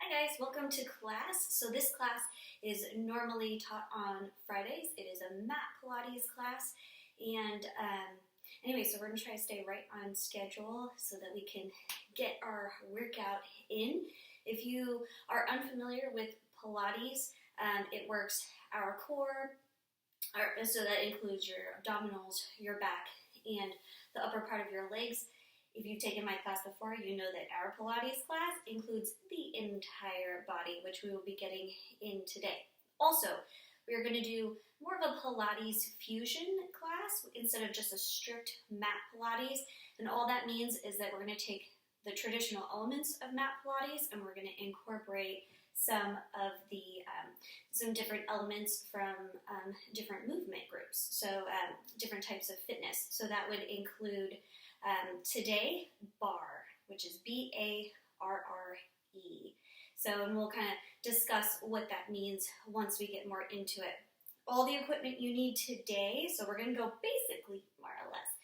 Hi guys, welcome to class. So this class is normally taught on Fridays. It is a Mat Pilates class, and anyway, so we're going to try to stay right on schedule so that we can get our workout in. If you are unfamiliar with Pilates, it works our core, so that includes your abdominals, your back, and the upper part of your legs. If you've taken my class before, you know that our Pilates class includes the entire body, which we will be getting in today. Also, we are going to do more of a Pilates Fusion class instead of just a strict mat Pilates. And all that means is that we're going to take the traditional elements of mat Pilates and we're going to incorporate some of the some different elements from different movement groups, so different types of fitness. So that would include today, barre, which is B-A-R-R-E. So, and we'll kind of discuss what that means once we get more into it. All the equipment you need today, so we're going to go basically more or less,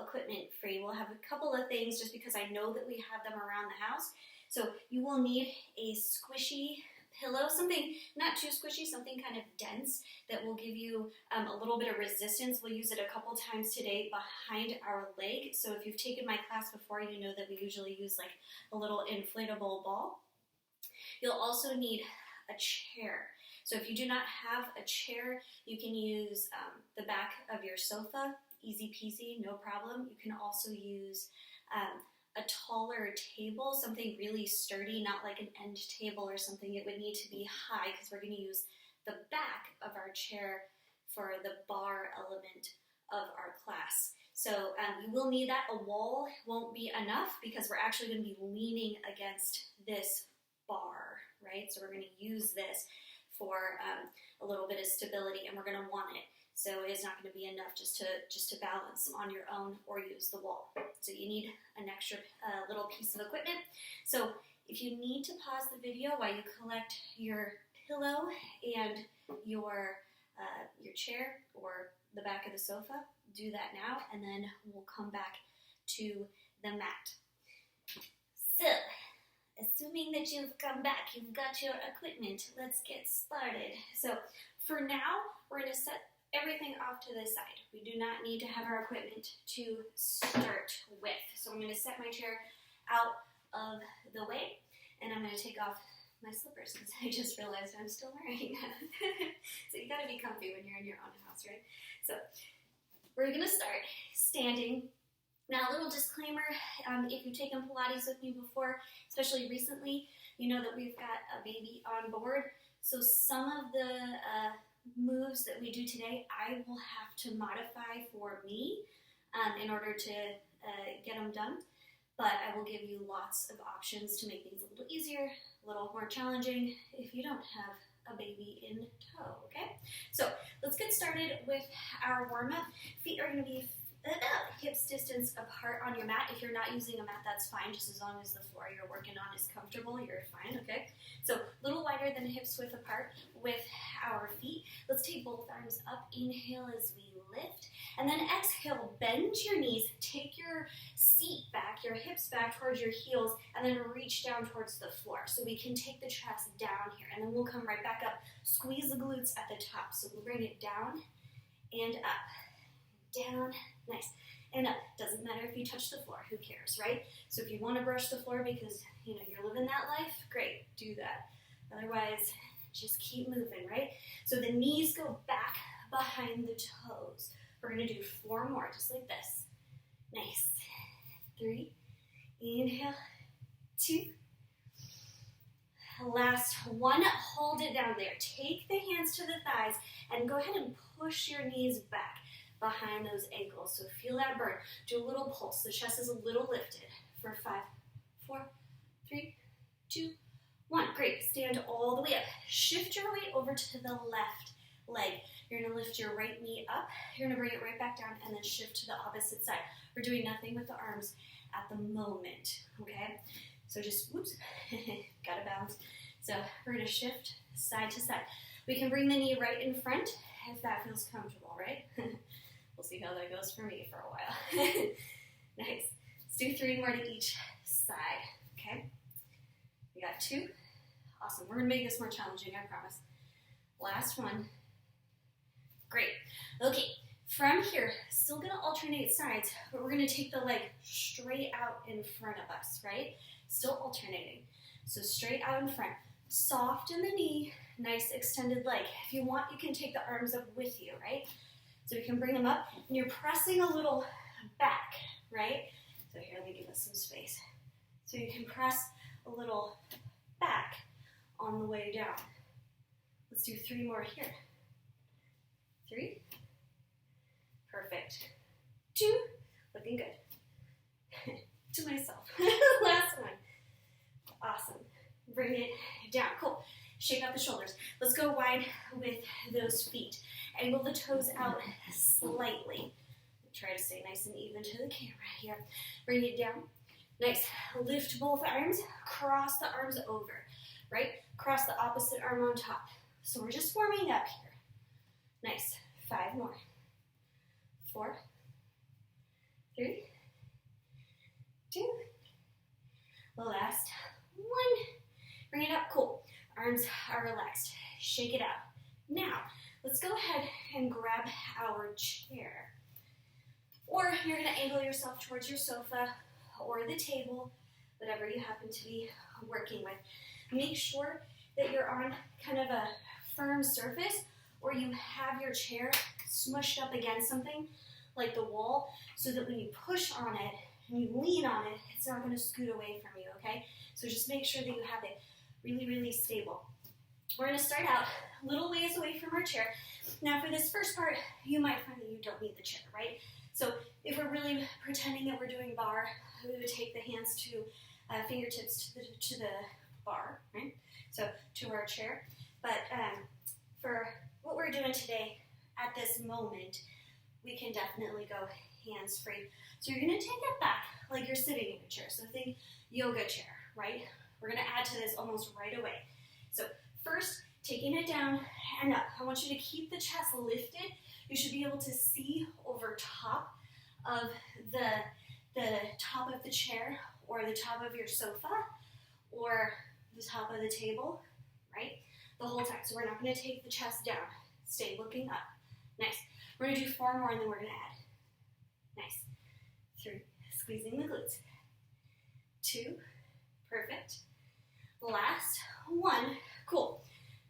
equipment free. We'll have a couple of things just because I know that we have them around the house. So you will need a squishy pillow, something not too squishy, something kind of dense that will give you a little bit of resistance. We'll use it a couple times today behind our leg. So if you've taken my class before, you know that we usually use like a little inflatable ball. You'll also need a chair. So if you do not have a chair, you can use the back of your sofa, easy peasy, no problem. You can also use a taller table, something really sturdy, not like an end table or something. It would need to be high because we're going to use the back of our chair for the bar element of our class. So you will need that. A wall won't be enough because we're actually going to be leaning against this bar, right? So we're going to use this for a little bit of stability, and we're going to want it. So it is not going to be enough just to balance on your own or use the wall. So you need an extra little piece of equipment. So if you need to pause the video while you collect your pillow and your chair or the back of the sofa, do that now, and then we'll come back to the mat. So, assuming that you've come back, you've got your equipment, let's get started. So for now, we're going to set everything off to the side. We do not need to have our equipment to start with. So I'm going to set my chair out of the way, and I'm going to take off my slippers because I just realized I'm still wearing them. So you got to be comfy when you're in your own house, right? So we're going to start standing. Now, a little disclaimer, if you've taken Pilates with me before, especially recently, you know that we've got a baby on board. So some of the moves that we do today, I will have to modify for me in order to get them done. But I will give you lots of options to make things a little easier, a little more challenging if you don't have a baby in tow, okay? So let's get started with our warm-up. Feet are going to be hips distance apart on your mat. If you're not using a mat, that's fine, just as long as the floor you're working on is comfortable, you're fine, okay? So a little wider than hips width apart with our feet. Let's take both arms up, inhale as we lift, and then exhale, bend your knees, take your seat back, your hips back towards your heels, and then reach down towards the floor. So we can take the chest down here, and then we'll come right back up, squeeze the glutes at the top. So we'll bring it down and up. Down, nice, and up. Doesn't matter if you touch the floor, who cares, right? So if you want to brush the floor because you're living that life, great, do that. Otherwise, just keep moving, right? So the knees go back behind the toes. We're going to do 4 more, just like this. Nice. 3, inhale, 2, last 1, hold it down there. Take the hands to the thighs and go ahead and push your knees back behind those ankles. So feel that burn. Do a little pulse. The chest is a little lifted for 5, 4, 3, 2, 1. Great. Stand all the way up. Shift your weight over to the left leg. You're going to lift your right knee up. You're going to bring it right back down and then shift to the opposite side. We're doing nothing with the arms at the moment, okay? So just, whoops, gotta balance. So we're going to shift side to side. We can bring the knee right in front if that feels comfortable, right? We'll see how that goes for me for a while. Nice. Let's do 3 more to each side, okay? We got 2, Awesome. We're gonna make this more challenging, I promise. Last one. Great. Okay, from here, still gonna alternate sides, but we're gonna take the leg straight out in front of us, right? Still alternating. So straight out in front. Soft in the knee, nice extended leg. If you want, you can take the arms up with you, right? So you can bring them up, and you're pressing a little back, right? So here, let me give us some space. So you can press a little back on the way down. Let's do 3 more here. 3. Perfect. 2. Looking good. To myself. Last one. Awesome. Bring it down. Cool. Shake out the shoulders. Let's go wide with those feet. Angle the toes out slightly. Try to stay nice and even to the camera here. Bring it down. Nice. Lift both arms. Cross the arms over. Right? Cross the opposite arm on top. So we're just warming up here. Nice. 5 more. 4. 3. 2. Last 1. Bring it up. Cool. Arms are relaxed. Shake it out. Now, let's go ahead and grab our chair. Or you're going to angle yourself towards your sofa or the table, whatever you happen to be working with. Make sure that you're on kind of a firm surface, or you have your chair smushed up against something like the wall, so that when you push on it and you lean on it, it's not going to scoot away from you, okay? So just make sure that you have it really, really stable. We're going to start out a little ways away from our chair. Now for this first part, you might find that you don't need the chair, right? So if we're really pretending that we're doing bar, we would take the hands to fingertips to the bar, right? So to our chair. But for what we're doing today, at this moment, we can definitely go hands-free. So you're going to take it back like you're sitting in a chair. So think yoga chair, right? We're going to add to this almost right away. So first, taking it down and up. I want you to keep the chest lifted. You should be able to see over top of the top of the chair, or the top of your sofa, or the top of the table, right? The whole time. So we're not going to take the chest down. Stay looking up. Nice. We're going to do 4 more, and then we're going to add. Nice. 3. Squeezing the glutes. 2. Perfect. Last 1. Cool.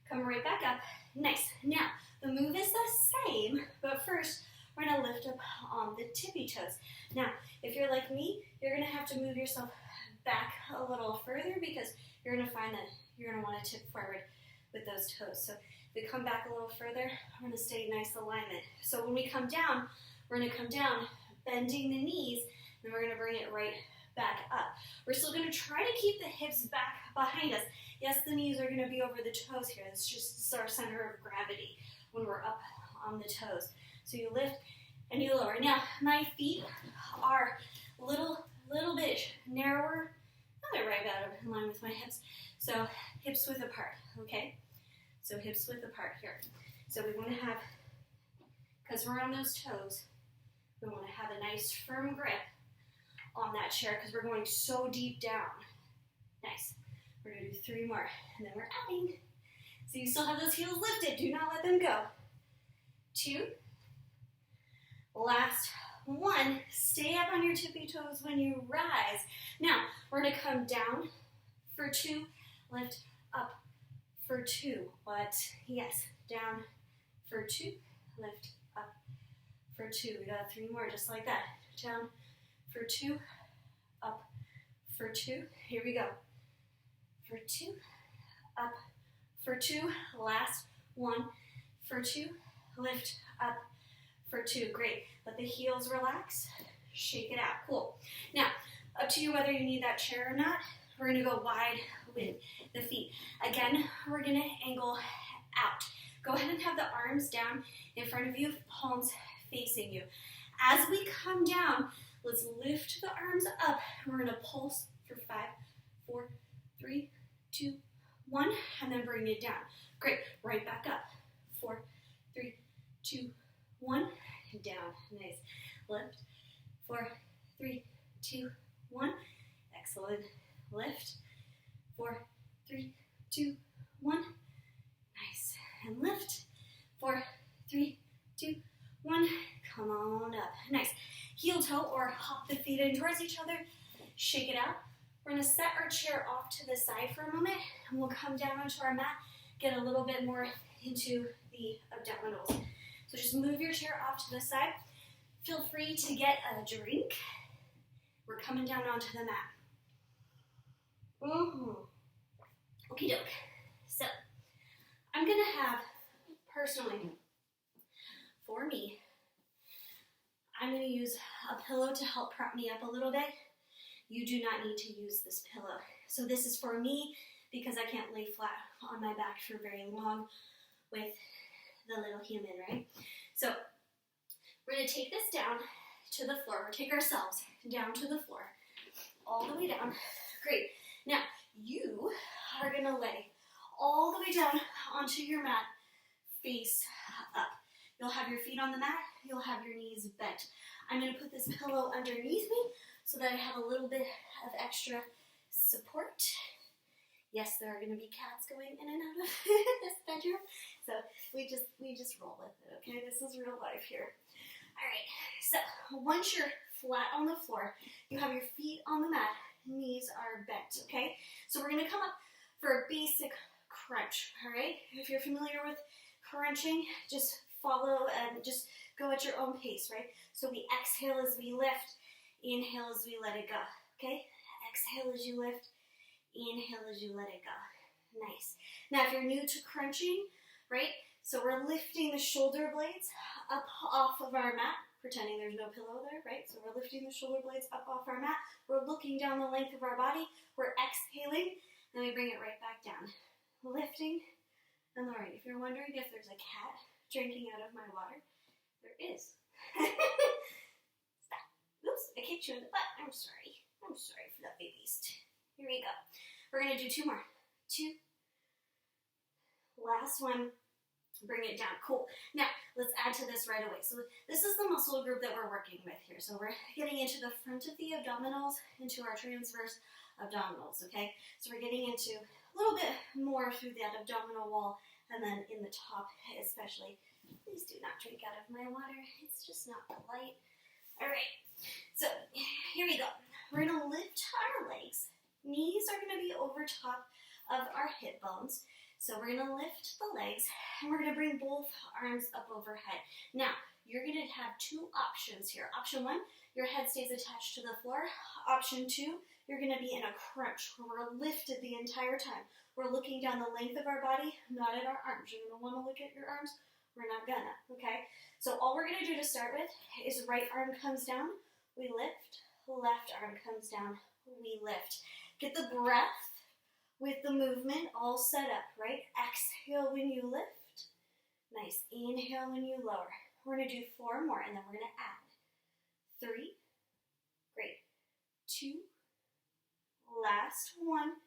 Come right back up. Nice. Now, the move is the same, but first, we're going to lift up on the tippy toes. Now, if you're like me, you're going to have to move yourself back a little further, because you're going to find that you're going to want to tip forward with those toes. So if we come back a little further, we're going to stay nice alignment. So when we come down, we're going to come down, bending the knees, and we're going to bring it right back up. We're still going to try to keep the hips back behind us. Yes, the knees are going to be over the toes here. This is our center of gravity when we're up on the toes. So you lift and you lower. Now, my feet are a little bit narrower, not right about in line with my hips. So hips width apart, okay? So hips width apart here. So we want to have, because we're on those toes, we want to have a nice firm grip on that chair, because we're going so deep down. Nice. We're going to do 3 more, and then we're adding. So you still have those heels lifted. Do not let them go. 2. Last 1. Stay up on your tippy toes when you rise. Now, we're going to come down for 2. Lift up for 2. But yes, down for 2. Lift up for 2. We got 3 more just like that. Down for 2. Up for 2. Here we go. For 2. Up for 2. Last 1. For 2. Lift up for 2. Great. Let the heels relax. Shake it out. Cool. Now, up to you whether you need that chair or not. We're going to go wide with the feet. Again, we're going to angle out. Go ahead and have the arms down in front of you, palms facing you. As we come down, let's lift the arms up. We're going to pulse for 5, 4, 3, 2, 1, and then bring it down. Great. Right back up. 4, 3, 2, 1, and down. Nice. Lift. 4, 3, 2, 1. Excellent. Lift. 4, 3, 2, 1. Nice. And lift. 4, 3, 2, 1. Come on up. Nice. Heel toe or hop the feet in towards each other. Shake it out. We're going to set our chair off to the side for a moment, and we'll come down onto our mat, get a little bit more into the abdominals. So just move your chair off to the side. Feel free to get a drink. We're coming down onto the mat. Okie doke. So, I'm going to have, personally, for me, I'm going to use a pillow to help prop me up a little bit. You do not need to use this pillow. So this is for me because I can't lay flat on my back for very long with the little human, right? So we're going to take this down to the floor. We'll take ourselves down to the floor, all the way down. Great. Now, you are going to lay all the way down onto your mat, face up. You'll have your feet on the mat. You'll have your knees bent. I'm going to put this pillow underneath me so that I have a little bit of extra support. Yes, there are going to be cats going in and out of this bedroom, so we just roll with it, okay? This is real life here. All right, so once you're flat on the floor, you have your feet on the mat, knees are bent, okay? So we're going to come up for a basic crunch, all right? If you're familiar with crunching, just follow and just go at your own pace, right? So we exhale as we lift, inhale as we let it go, okay? Exhale as you lift, inhale as you let it go. Nice. Now, if you're new to crunching, right? So we're lifting the shoulder blades up off of our mat, pretending there's no pillow there, right? So we're lifting the shoulder blades up off our mat. We're looking down the length of our body. We're exhaling, then we bring it right back down. Lifting and lowering. If you're wondering if there's a cat drinking out of my water, there is. Stop. Oops, I kicked you in the butt. I'm sorry. I'm sorry for that baby beast. Here we go. We're going to do 2 more. 2. Last one. Bring it down. Cool. Now, let's add to this right away. So this is the muscle group that we're working with here. So we're getting into the front of the abdominals, into our transverse abdominals, okay? So we're getting into a little bit more through that abdominal wall, and then in the top especially. Please do not drink out of my water. It's just not polite. All right. So here we go. We're going to lift our legs. Knees are going to be over top of our hip bones. So we're going to lift the legs, and we're going to bring both arms up overhead. Now, you're going to have 2 options here. Option 1, your head stays attached to the floor. Option 2, you're going to be in a crunch where we're lifted the entire time. We're looking down the length of our body, not at our arms. You're going to want to look at your arms. We're not gonna, okay? So all we're going to do to start with is right arm comes down, we lift. Left arm comes down, we lift. Get the breath with the movement all set up, right? Exhale when you lift. Nice. Inhale when you lower. We're going to do 4 more, and then we're going to add. 3. Great. 2. Last 1.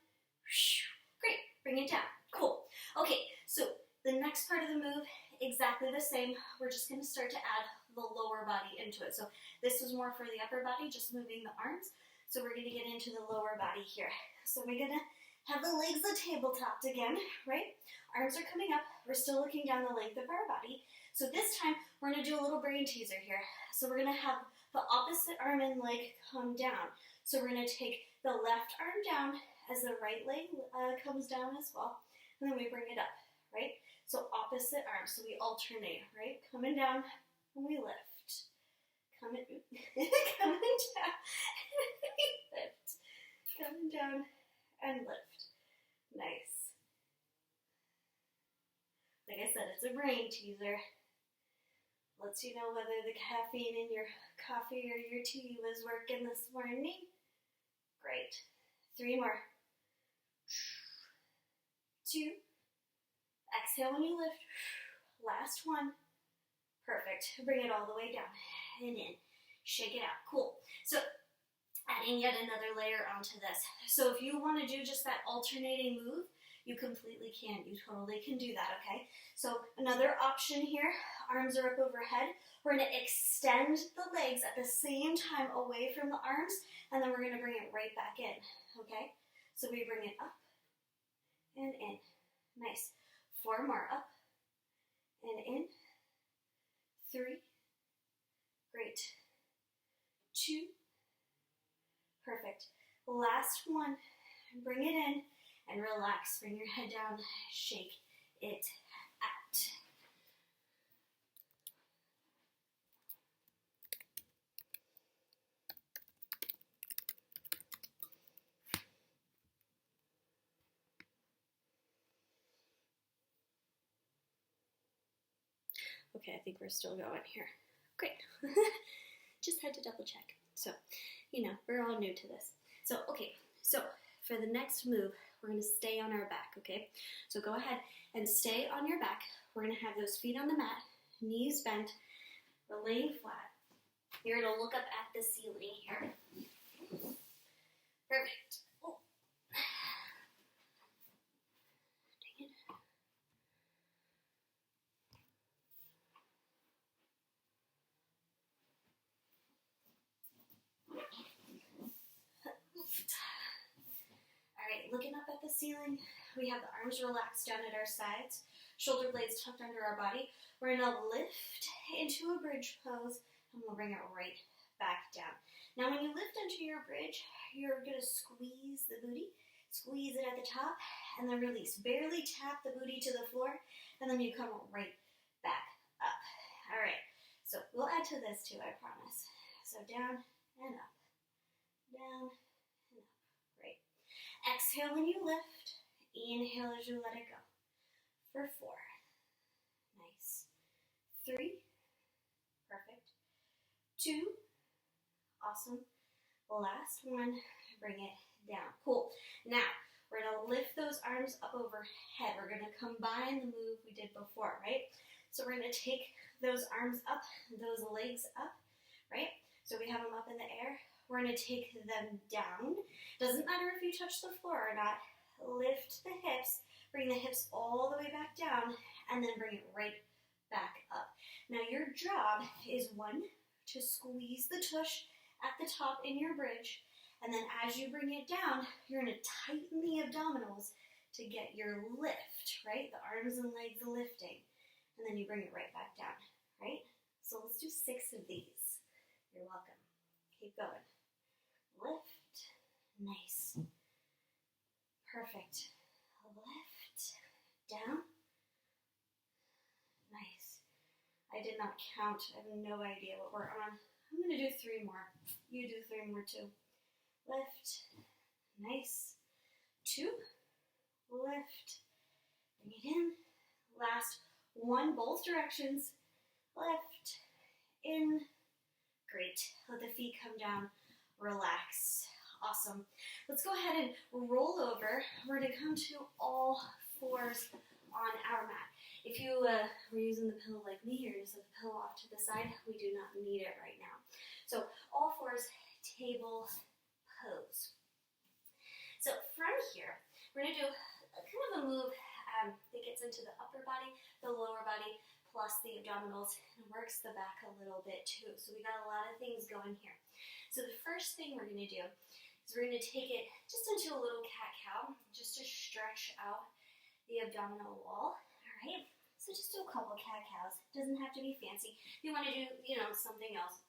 Great. Bring it down. Cool. Okay, so the next part of the move, exactly the same. We're just going to start to add the lower body into it. So this was more for the upper body, just moving the arms. So we're going to get into the lower body here. So we're going to have the legs the tabletop again, right? Arms are coming up. We're still looking down the length of our body. So this time, we're going to do a little brain teaser here. So we're going to have the opposite arm and leg come down. So we're going to take the left arm down as the right leg comes down as well. And then we bring it up, right? So opposite arms. So we alternate, right? Coming down, and we lift. Coming down, we lift. Coming down, and lift. Nice. Like I said, it's a brain teaser. Lets you know whether the caffeine in your coffee or your tea was working this morning. Great. 3 more. 2. Exhale when you lift. Last 1. Perfect. Bring it all the way down and in. Shake it out. Cool. So adding yet another layer onto this. So if you want to do just that alternating move, you completely can. You totally can do that, okay? So another option here, arms are up overhead. We're going to extend the legs at the same time away from the arms, and then we're going to bring it right back in, okay? So we bring it up and in. Nice. 4 more, up and in. 3. Great. 2. Perfect. Last one. Bring it in and relax. Bring your head down. Shake it out. Okay, I think we're still going here. Great. Just had to double check. So, we're all new to this. So, okay, so for the next move, we're going to stay on our back, okay? So go ahead and stay on your back. We're going to have those feet on the mat, knees bent, we're laying flat. You're going to look up at the ceiling here. Perfect. Oh. Dang it. Alright, looking up at the ceiling, we have the arms relaxed down at our sides, shoulder blades tucked under our body. We're going to lift into a bridge pose, and we'll bring it right back down. Now when you lift into your bridge, you're going to squeeze the booty, squeeze it at the top, and then release. Barely tap the booty to the floor, and then you come right back up. Alright, so we'll add to this too, I promise. So down and up, down and up. Great. Exhale when you lift, inhale as you let it go. For 4. Nice. 3. Perfect. 2. Awesome. Last one. Bring it down. Cool. Now, we're going to lift those arms up overhead. We're going to combine the move we did before, right? So we're going to take those arms up, those legs up, right? So we have them up in the air. We're going to take them down. Doesn't matter if you touch the floor or not. Lift the hips. Bring the hips all the way back down, and then bring it right back up. Now your job is 1, to squeeze the tush at the top in your bridge, and then as you bring it down, you're going to tighten the abdominals to get your lift, right? The arms and legs lifting, and then you bring it right back down, right? So let's do 6 of these. You're welcome. Keep going. Lift. Nice. Perfect. Lift. Down. Nice. I did not count. I have no idea what we're on. I'm going to do 3 more. You do 3 more too. Lift. Nice. 2. Lift. Bring it in. Last 1, both directions. Lift. In. Great. Let the feet come down. Relax. Awesome. Let's go ahead and roll over. We're going to come to all 4s on our mat. If you were using the pillow like me, or just have the pillow off to the side, we do not need it right now. So all 4s, table pose. So from here, we're going to do kind of a move that gets into the upper body, the lower body, plus the abdominals, and works the back a little bit too. So we got a lot of things going here. So the first thing we're going to do is we're going to take it just into a little cat-cow, just to stretch out the abdominal wall. All right. So just do a couple cat-cows. Doesn't have to be fancy. If you want to do, something else,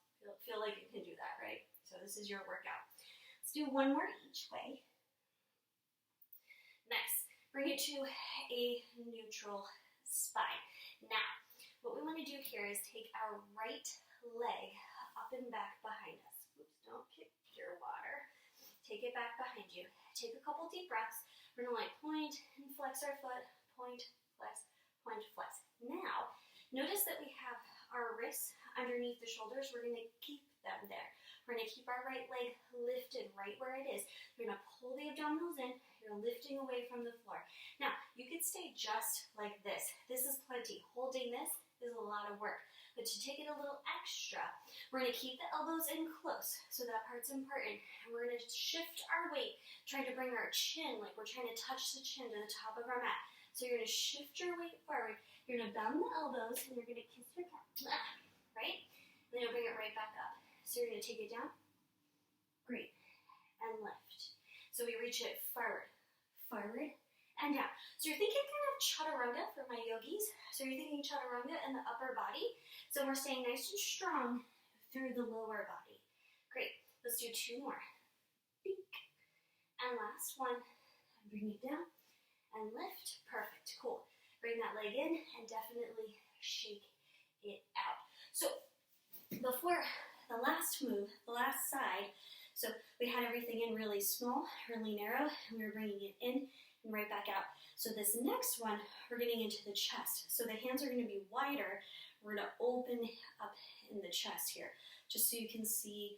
feel like you can do that, right? So this is your workout. Let's do 1 more each way. Nice. Bring it to a neutral spine. Now, what we want to do here is take our right leg up and back behind us. Oops, don't kick your water. Take it back behind you. Take a couple deep breaths. We're going to point and flex our foot. Point, flex, point, flex. Now, notice that we have our wrists underneath the shoulders. We're going to keep them there. We're going to keep our right leg lifted right where it is. We're going to pull the abdominals in. You're lifting away from the floor. Now, you could stay just like this. This is plenty. Holding this is a lot of work. But to take it a little extra, we're going to keep the elbows in close. So that part's important. And we're going to shift our weight, trying to bring our chin, like we're trying to touch the chin to the top of our mat. So you're going to shift your weight forward. You're going to bend the elbows, and you're going to kiss your cat. Right? And then you'll bring it right back up. So you're going to take it down. Great. And lift. So we reach it forward, forward, and and down. So you're thinking kind of chaturanga for my yogis. So you're thinking chaturanga in the upper body. So we're staying nice and strong through the lower body. Great. Let's do 2 more. Bink. And last one. Bring it down and lift. Perfect. Cool. Bring that leg in and definitely shake it out. So before the last move, the last side, so we had everything in really small, really narrow, and we were bringing it in and right back out. So this next one, we're getting into the chest. So the hands are going to be wider. We're going to open up in the chest here, just so you can see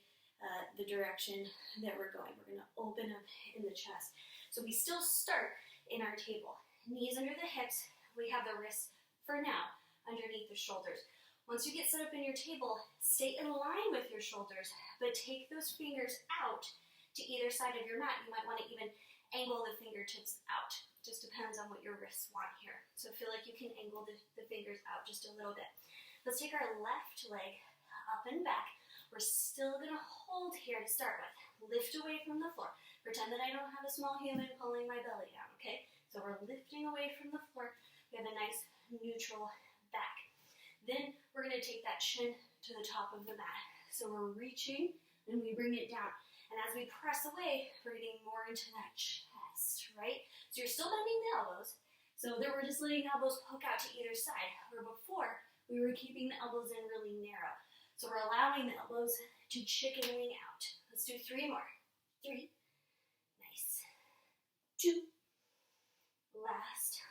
the direction that we're going. We're going to open up in the chest. So we still start in our table. Knees under the hips. We have the wrists, for now, underneath the shoulders. Once you get set up in your table, stay in line with your shoulders, but take those fingers out to either side of your mat. You might want to even angle the fingertips out. Just depends on what your wrists want here. So feel like you can angle the fingers out just a little bit. Let's take our left leg up and back. We're still going to hold here to start with. Lift away from the floor. Pretend that I don't have a small human pulling my belly down, okay? So we're lifting away from the floor. We have a nice neutral back. Then we're going to take that chin to the top of the mat. So we're reaching and we bring it down. And as we press away, we're getting more into that chest, right? So you're still bending the elbows. So there we're just letting the elbows poke out to either side. Where before, we were keeping the elbows in really narrow. So we're allowing the elbows to chicken wing out. Let's do 3 more. 3. Nice. 2. Last.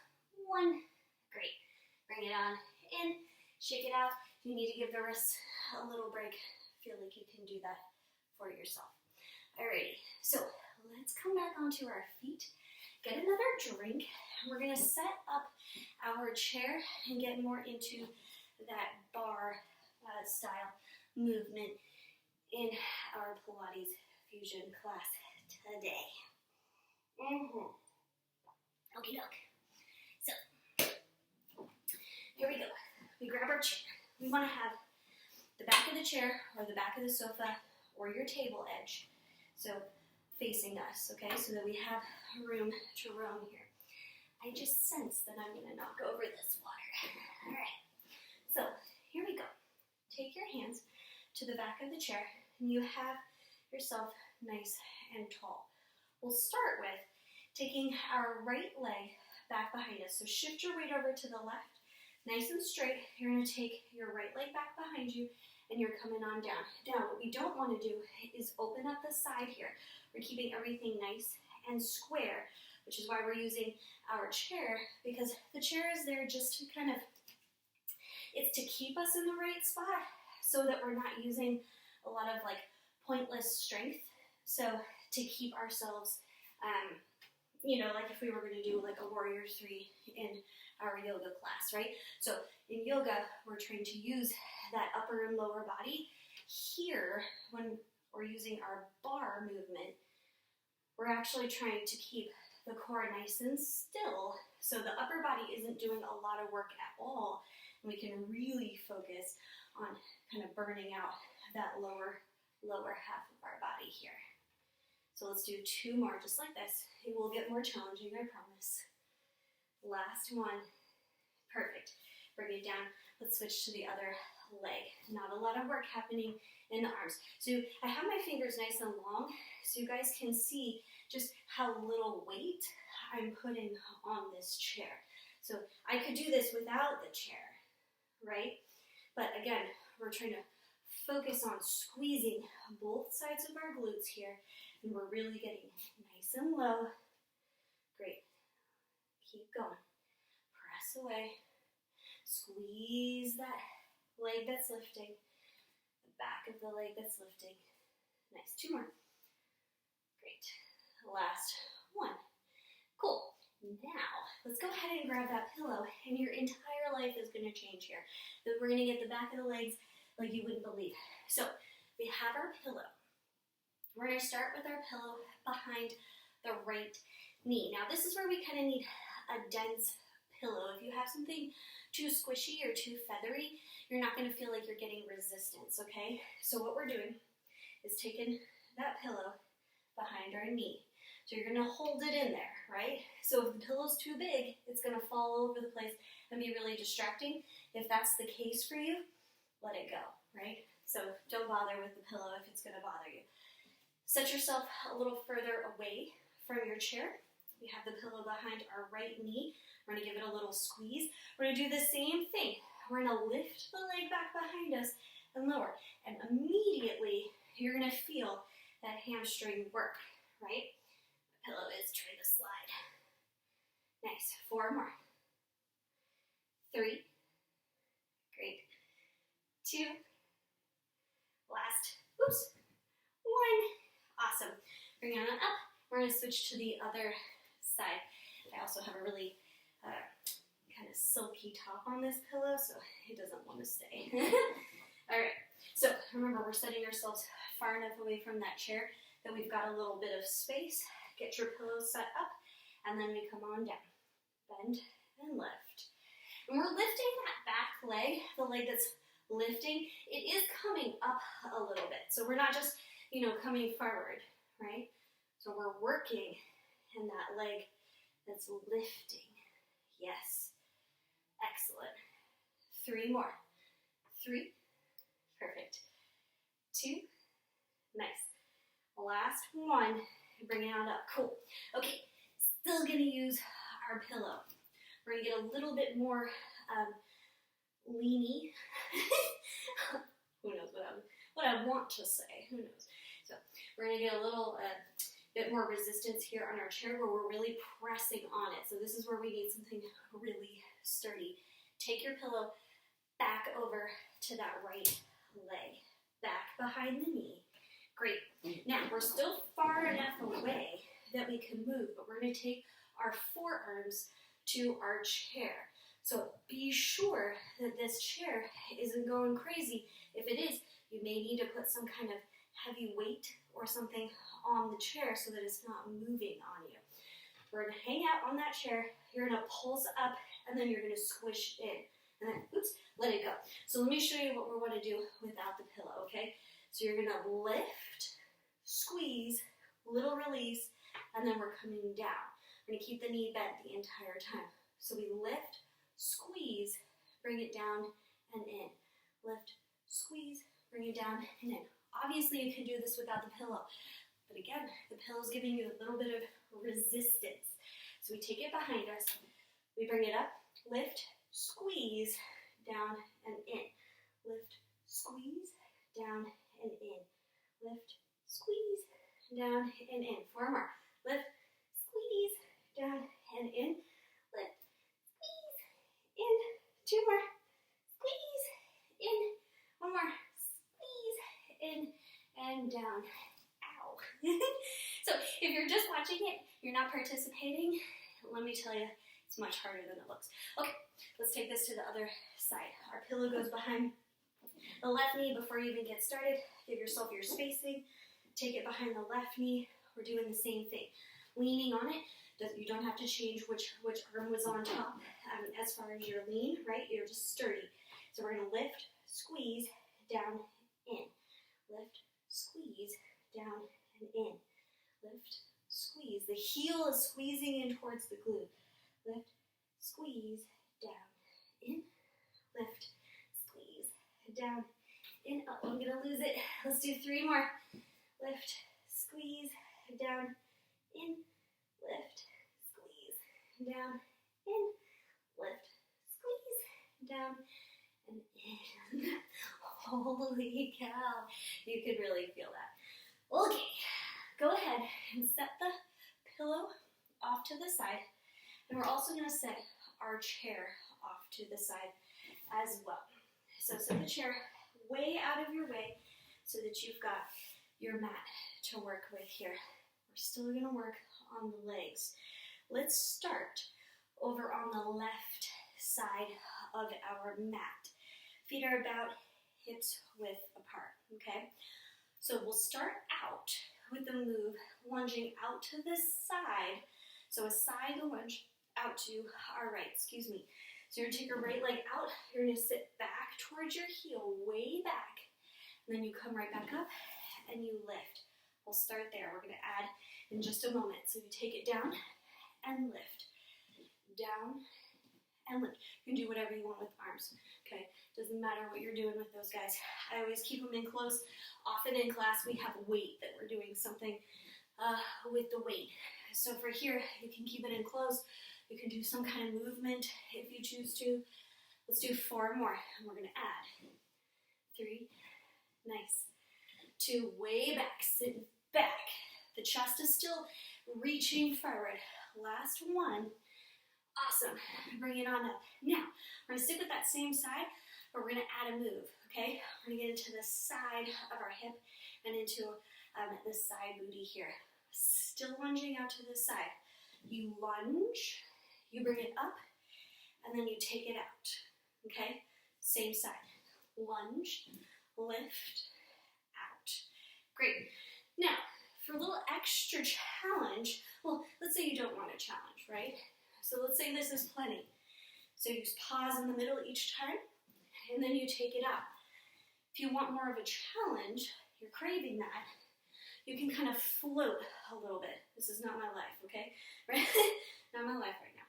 1. Great. Bring it on in. Shake it out. You need to give the wrists a little break. Feel like you can do that for yourself. Alrighty, so let's come back onto our feet. Get another drink. We're going to set up our chair and get more into that bar style movement in our Pilates Fusion class today. Okie doke. So, here we go. We grab our chair. We want to have the back of the chair or the back of the sofa or your table edge, so facing us, okay, so that we have room to roam here. I just sense that I'm going to knock over this water. All right, so here we go. Take your hands to the back of the chair, and you have yourself nice and tall. We'll start with taking our right leg back behind us, so shift your weight over to the left. Nice and straight, you're going to take your right leg back behind you and you're coming on down. Now, what we don't want to do is open up the side here. We're keeping everything nice and square, which is why we're using our chair, because the chair is there just to kind of, it's to keep us in the right spot so that we're not using a lot of like pointless strength. So to keep ourselves, like if we were going to do like a Warrior 3 in our yoga class, right? So in yoga, we're trying to use that upper and lower body. Here, when we're using our bar movement, we're actually trying to keep the core nice and still, so the upper body isn't doing a lot of work at all, and we can really focus on kind of burning out that lower half of our body here. So let's do 2 more just like this. It will get more challenging, I promise. Last one. Perfect. Bring it down. Let's switch to the other leg. Not a lot of work happening in the arms. So I have my fingers nice and long so you guys can see just how little weight I'm putting on this chair. So I could do this without the chair, right? But again, we're trying to focus on squeezing both sides of our glutes here, and we're really getting nice and low. Great. Keep going. Press away. Squeeze that leg that's lifting, the back of the leg that's lifting. Nice. 2 more. Great. Last one. Cool. Now, let's go ahead and grab that pillow, and your entire life is going to change here. We're going to get the back of the legs like you wouldn't believe. So, we have our pillow. We're going to start with our pillow behind the right knee. Now, this is where we kind of need a dense pillow. If you have something too squishy or too feathery, you're not going to feel like you're getting resistance, okay? So what we're doing is taking that pillow behind our knee. So you're gonna hold it in there, right? So if the pillow's too big, it's gonna fall all over the place and be really distracting. If that's the case for you, let it go, right? So don't bother with the pillow if it's gonna bother you. Set yourself a little further away from your chair. We have the pillow behind our right knee. We're gonna give it a little squeeze. We're gonna do the same thing. We're gonna lift the leg back behind us and lower. And immediately, you're gonna feel that hamstring work, right? The pillow is trying to slide. Nice, 4 more. 3, great. 2, last, oops, 1. Awesome. Bring it on up. We're gonna switch to the other side. I also have a really kind of silky top on this pillow, so it doesn't want to stay. All right, so remember, we're setting ourselves far enough away from that chair that we've got a little bit of space. Get your pillows set up, and then we come on down. Bend and lift. And we're lifting that back leg, the leg that's lifting, it is coming up a little bit. So we're not just, coming forward, right? So we're working in that leg that's lifting. Yes. Excellent. 3 more. 3. Perfect. 2. Nice. Last 1. Bring it on up. Cool. Okay. Still going to use our pillow. We're going to get a little bit more leany. Who knows what I want to say. Who knows? So we're going to get a little bit more resistance here on our chair where we're really pressing on it. So this is where we need something really sturdy. Take your pillow back over to that right leg, back behind the knee. Great. Now we're still far enough away that we can move, but we're going to take our forearms to our chair. So be sure that this chair isn't going crazy. If it is, you may need to put some kind of heavy weight or something on the chair so that it's not moving on you. We're going to hang out on that chair. You're going to pulse up, and then you're going to squish in. And then, oops, let it go. So let me show you what we want to do without the pillow, okay? So you're going to lift, squeeze, little release, and then we're coming down. We're going to keep the knee bent the entire time. So we lift, squeeze, bring it down and in. Lift, squeeze, bring it down and in. Obviously, you can do this without the pillow. But again, the pillow is giving you a little bit of resistance. So we take it behind us, we bring it up, lift, squeeze, down and in. Lift, squeeze, down and in. Lift, squeeze, down and in. 4 more. Lift, squeeze, down and in. Lift, squeeze, in. 2 more. Squeeze, in. 1 more. Squeeze, in and down. Ow. So if you're just watching it, you're not participating, let me tell you, it's much harder than it looks. Okay, let's take this to the other side. Our pillow goes behind the left knee. Before you even get started, give yourself your spacing. Take it behind the left knee. We're doing the same thing. Leaning on it, you don't have to change which arm was on top as far as your lean, right? You're just sturdy. So we're going to lift, squeeze, down, in. Lift, squeeze, down, and in. Lift, squeeze. The heel is squeezing in towards the glute. Lift, squeeze, down, in. Lift, squeeze, down, in. Oh, I'm going to lose it. Let's do 3 more. Lift, squeeze, down, in. Lift, squeeze, down, in. Lift, squeeze, down, and in. Holy cow. You could really feel that. Okay, go ahead and set the pillow off to the side. And we're also going to set our chair off to the side as well. So set the chair way out of your way so that you've got your mat to work with here. We're still going to work on the legs. Let's start over on the left side of our mat. Feet are about hips width apart, okay? So we'll start out with the move, lunging out to the side. So a side lunge out to our right, So you're gonna take your right leg out, you're gonna sit back towards your heel, way back. And then you come right back up and you lift. We'll start there. We're gonna add in just a moment. So you take it down and lift. Down and lift. You can do whatever you want with arms, okay? Doesn't matter what you're doing with those guys. I always keep them in close. Often in class we have weight that we're doing something with the weight. So for here, you can keep it in close. You can do some kind of movement if you choose to. Let's do 4 more, and we're gonna add. 3, nice. 2, way back, sit back. The chest is still reaching forward. Last one. Awesome. Bring it on up. Now, we're gonna stick with that same side, but we're gonna add a move, okay? We're gonna get into the side of our hip and into the side booty here. Still lunging out to the side. You lunge, you bring it up, and then you take it out, okay? Same side. Lunge, lift, out. Great. Now, for a little extra challenge, well, let's say you don't want a challenge, right? So let's say this is plenty. So you just pause in the middle each time, and then you take it out. If you want more of a challenge, you're craving that, you can kind of float a little bit. This is not my life, okay? Right? Not my life right now.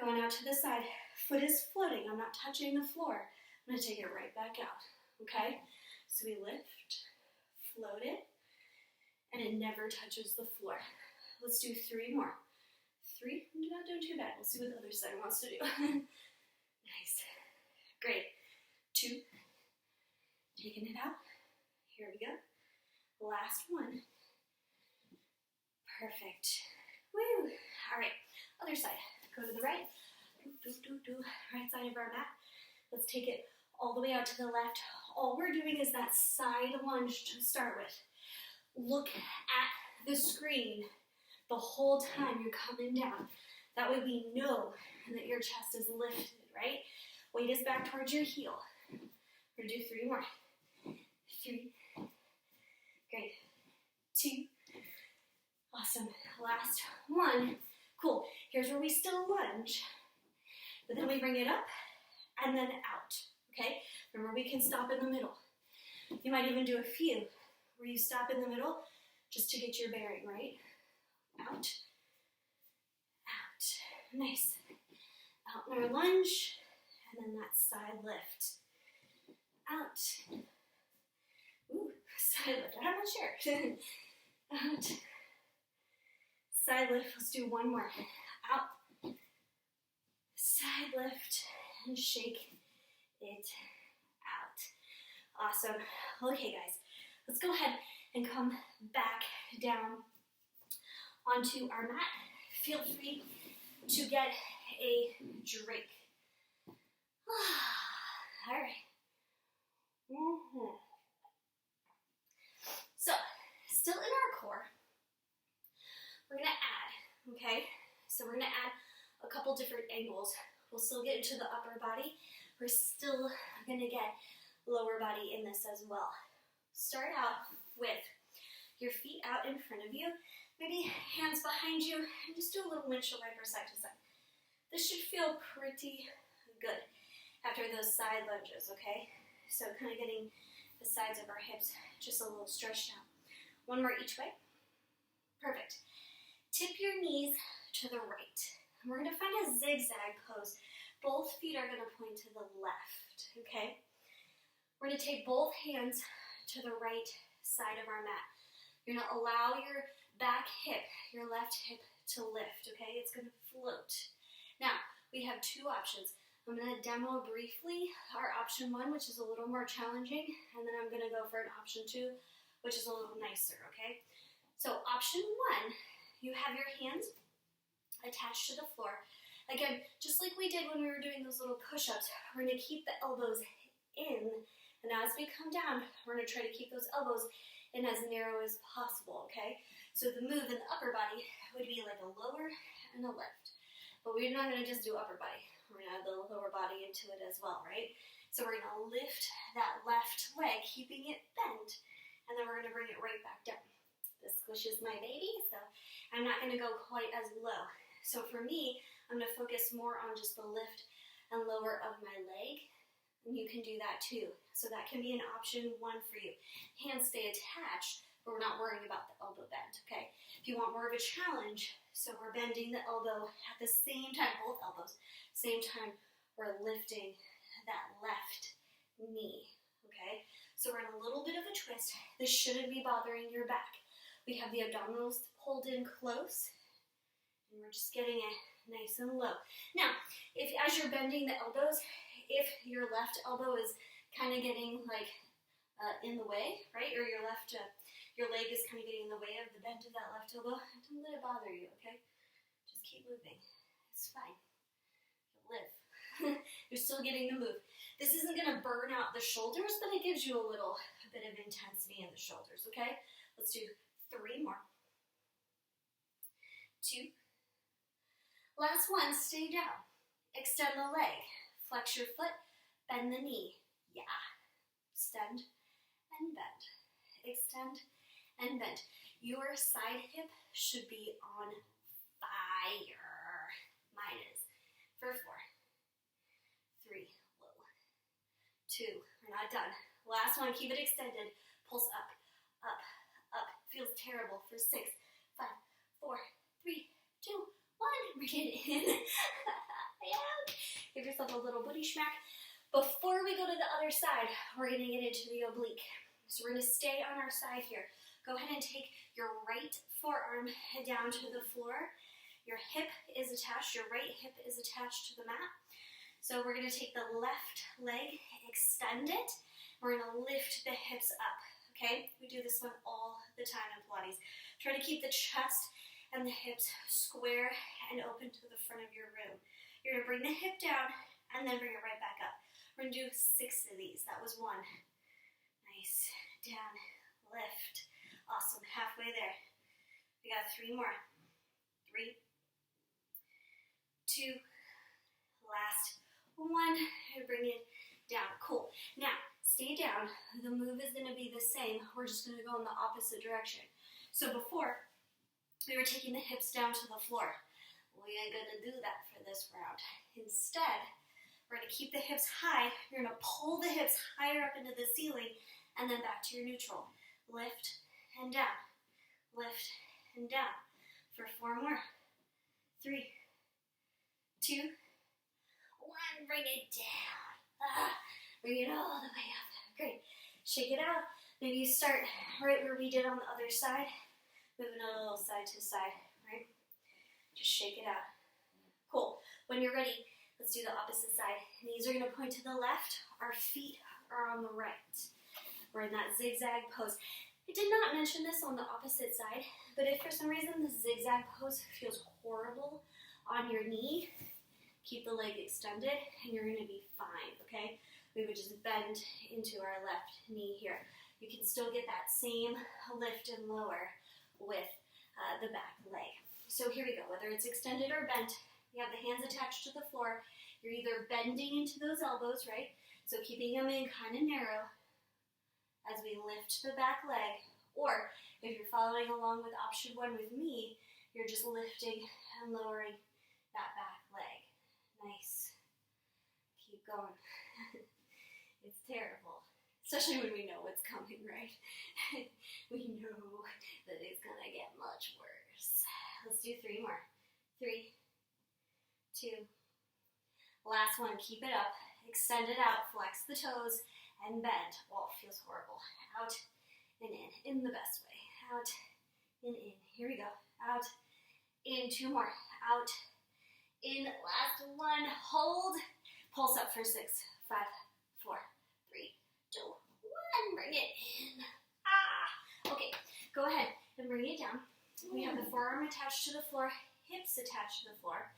Going out to the side, foot is floating. I'm not touching the floor. I'm gonna take it right back out, okay? So we lift, float it, and it never touches the floor. Let's do 3 more. 3, you're not doing too bad. We'll see what the other side wants to do. Nice. Great. 2, taking it out. Here we go. Last one. Perfect. Woo. All right, other side. Go to the right. Right side of our mat. Let's take it all the way out to the left. All we're doing is that side lunge to start with. Look at the screen the whole time you're coming down. That way we know that your chest is lifted, right? Weight is back towards your heel. We're gonna do 3 more. 3. Great. 2. Awesome. Last one. Cool. Here's where we still lunge, but then we bring it up and then out, okay? Remember, we can stop in the middle. You might even do a few where you stop in the middle just to get your bearing, right? Out. Out. Nice. Out in our lunge, and then that side lift. Out. Ooh, side lift. I'm not sure. Out. Side lift. Let's do 1 more. Out. Side lift and shake it out. Awesome. Okay, guys. Let's go ahead and come back down onto our mat. Feel free to get a drink. All right. So, still in our core, we're gonna add, okay? So we're gonna add a couple different angles. We'll still get into the upper body. We're still gonna get lower body in this as well. Start out with your feet out in front of you, maybe hands behind you, and just do a little windshield wiper side to side. This should feel pretty good after those side lunges, okay? So kind of getting the sides of our hips just a little stretched out. 1 more each way. Perfect. Tip your knees to the right. And we're gonna find a zigzag pose. Both feet are gonna point to the left, okay? We're gonna take both hands to the right side of our mat. You're gonna allow your back hip, your left hip to lift, okay? It's gonna float. Now, we have 2 options. I'm gonna demo briefly our option 1, which is a little more challenging, and then I'm gonna go for an option 2, which is a little nicer, okay? So option 1, you have your hands attached to the floor. Again, just like we did when we were doing those little push-ups, we're gonna keep the elbows in, and as we come down, we're gonna try to keep those elbows in as narrow as possible, okay? So the move in the upper body would be like a lower and a lift. But we're not gonna just do upper body. We're gonna add the lower body into it as well, right? So we're gonna lift that left leg, keeping it bent, and then we're gonna bring it right back down. This squishes my baby, so I'm not gonna go quite as low. So for me, I'm gonna focus more on just the lift and lower of my leg, and you can do that too. So that can be an option 1 for you. Hands stay attached, but we're not worrying about the elbow bend, okay? If you want more of a challenge, so we're bending the elbow at the same time, both elbows, same time we're lifting that left knee, okay? So we're in a little bit of a twist. This shouldn't be bothering your back. We have the abdominals pulled in close, and we're just getting it nice and low. Now, if as you're bending the elbows, if your left elbow is kind of getting like in the way, right, or your leg is kind of getting in the way of the bend of that left elbow, don't let it bother you, okay? Just keep moving. It's fine. You'll live. You're still getting the move. This isn't going to burn out the shoulders, but it gives you a little bit of intensity in the shoulders, okay? Let's do 3 more. 2. Last one, stay down. Extend the leg. Flex your foot, bend the knee. Yeah. Extend and bend. Extend and bend. Your side hip should be on fire. Mine is. For 4. 3. Low. 2. We're not done. Last one, keep it extended. Pulse up, up, up. Feels terrible. For 6, 5, 4, 3, 2, 1. Bring it in. Yeah. Give yourself a little booty smack. Before we go to the other side, we're going to get into the oblique. So we're going to stay on our side here. Go ahead and take your right forearm down to the floor. Your hip is attached. Your right hip is attached to the mat. So we're going to take the left leg, extend it. We're going to lift the hips up, okay? We do this one all the time in Pilates. Try to keep the chest and the hips square and open to the front of your room. You're going to bring the hip down and then bring it right back up. We're going to do 6 of these. That was 1. Nice. Down, lift. Awesome. Halfway there. We got 3 more. 3, 2, last 1. And bring it down. Cool. Now, stay down. The move is going to be the same. We're just going to go in the opposite direction. So before, we were taking the hips down to the floor. We ain't going to do that for this round. Instead, we're going to keep the hips high. You're going to pull the hips higher up into the ceiling and then back to your neutral. Lift and down. Lift and down. For 4 more. 3, 2, 1. Bring it down. Bring it all the way up. Great. Shake it out. Maybe you start right where we did on the other side. Moving a little side to side, right? Just shake it out. Cool. When you're ready, let's do the opposite side. Knees are going to point to the left. Our feet are on the right. We're in that zigzag pose. I did not mention this on the opposite side, but if for some reason the zigzag pose feels horrible on your knee, keep the leg extended and you're going to be fine, okay? We would just bend into our left knee here. You can still get that same lift and lower with the back leg. So here we go. Whether it's extended or bent, you have the hands attached to the floor. You're either bending into those elbows, right? So keeping them in kind of narrow as we lift the back leg. Or if you're following along with option 1 with me, you're just lifting and lowering that back leg. Nice. Keep going. It's terrible. Especially when we know what's coming, right? We know that it's going to get much worse. Let's do 3 more. 3, 2. Last one. Keep it up. Extend it out. Flex the toes and bend. Oh, it feels horrible. Out and in the best way. Out and in. Here we go. Out, in. 2 more. Out, in. Last 1. Hold. Pulse up for 6, 5, 4, 3, 2, 1. Bring it in. Okay. Go ahead and bring it down. We have the forearm attached to the floor, hips attached to the floor.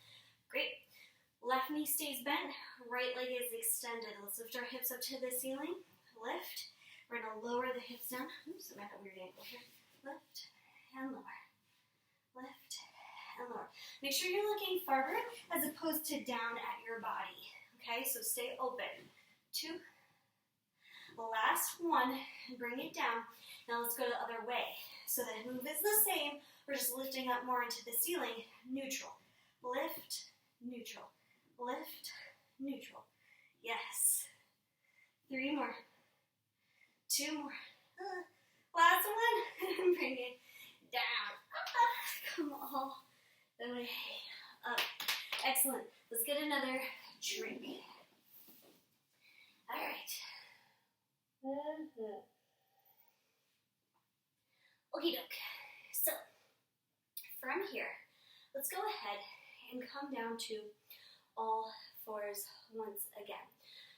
Great. Left knee stays bent, right leg is extended. Let's lift our hips up to the ceiling. Lift. We're going to lower the hips down. Oops, I got a weird angle here. Lift and lower. Lift and lower. Make sure you're looking forward as opposed to down at your body. Okay, so stay open. 2. Last 1. Bring it down. Now let's go the other way. So the move is the same. We're just lifting up more into the ceiling. Neutral. Lift, neutral. Lift, neutral. Yes. 3 more. 2 more. Last one. Bring it down. Come all the way up. Excellent. Let's get another drink. All right. Okie doke. So, from here, let's go ahead and come down to all fours once again.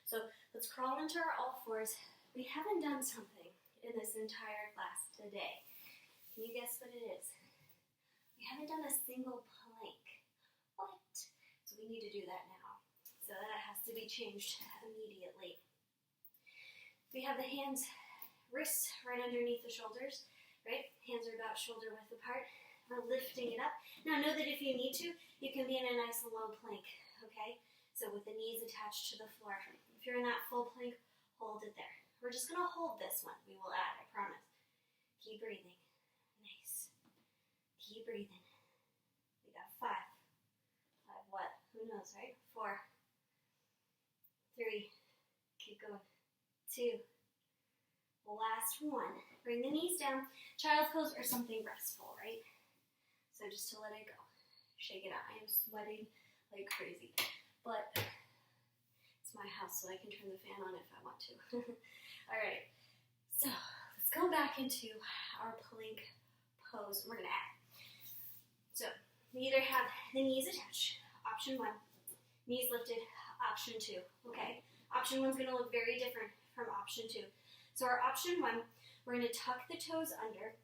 So, let's crawl into our all fours. We haven't done something in this entire class today. Can you guess what it is? We haven't done a single plank. What? So we need to do that now. So that has to be changed immediately. We have the hands, wrists right underneath the shoulders, right? Hands are about shoulder width apart. We're lifting it up. Now know that if you need to, you can be in a nice low plank, okay? So with the knees attached to the floor. If you're in that full plank, hold it there. We're just gonna hold this one. We will add, I promise. Keep breathing. Nice. Keep breathing. We got 5. 5 what? Who knows, right? 4. 3. Keep going. 2. Last one. Bring the knees down. Child's pose or something restful, right? So just to let it go. Shake it out. I am sweating like crazy. But it's my house, so I can turn the fan on if I want to. All right. So let's go back into our plank pose. We're going to add. So we either have the knees attached, option 1, knees lifted, option 2, okay? Option 1 is going to look very different from option 2. So our option 1, we're going to tuck the toes under.